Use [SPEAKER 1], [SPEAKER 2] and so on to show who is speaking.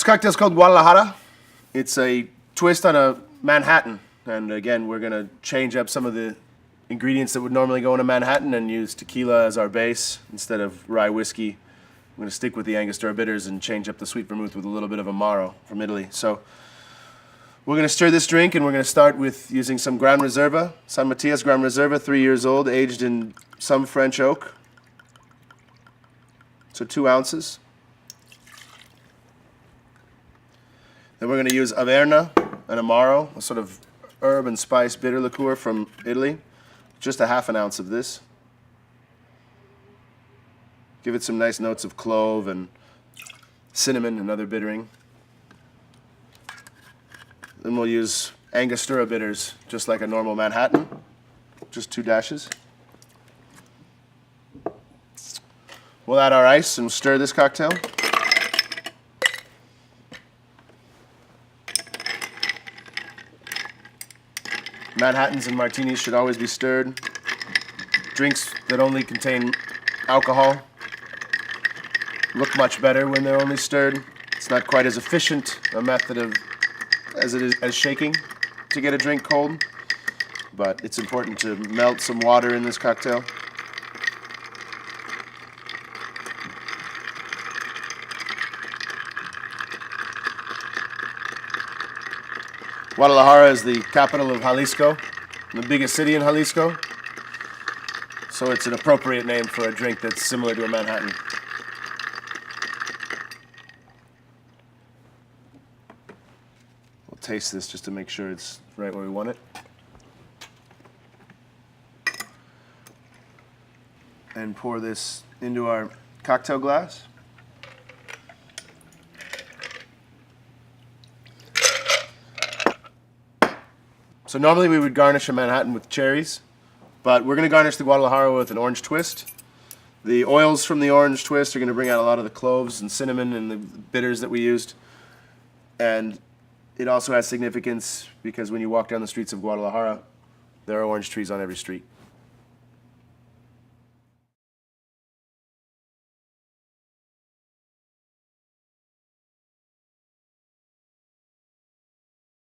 [SPEAKER 1] cocktail is called Guadalajara. It's a twist on a Manhattan. And again, we're going to change up some of the ingredients that would normally go in a Manhattan and use tequila as our base instead of rye whiskey. I'm going to stick with the Angostura bitters and change up the sweet vermouth with a little bit of Amaro from Italy. So we're going to stir this drink, and we're going to start with using some Gran Reserva, San Matias Gran Reserva, 3 years old, aged in some French oak. So 2 ounces. Then we're going to use Averna and Amaro, a sort of herb and spice bitter liqueur from Italy. Just a half an ounce of this. Give it some nice notes of clove and cinnamon and other bittering. Then we'll use Angostura bitters, just like a normal Manhattan, just 2 dashes. We'll add our ice and stir this cocktail. Manhattans and martinis should always be stirred. Drinks that only contain alcohol look much better when they're only stirred. It's not quite as efficient a method as shaking to get a drink cold, but it's important to melt some water in this cocktail. Guadalajara is the capital of Jalisco, the biggest city in Jalisco, so it's an appropriate name for a drink that's similar to a Manhattan. We'll taste this just to make sure it's right where we want it. And pour this into our cocktail glass. So normally we would garnish a Manhattan with cherries, but we're going to garnish the Guadalajara with an orange twist. The oils from the orange twist are going to bring out a lot of the cloves and cinnamon and the bitters that we used. And it also has significance because when you walk down the streets of Guadalajara, there are orange trees on every street.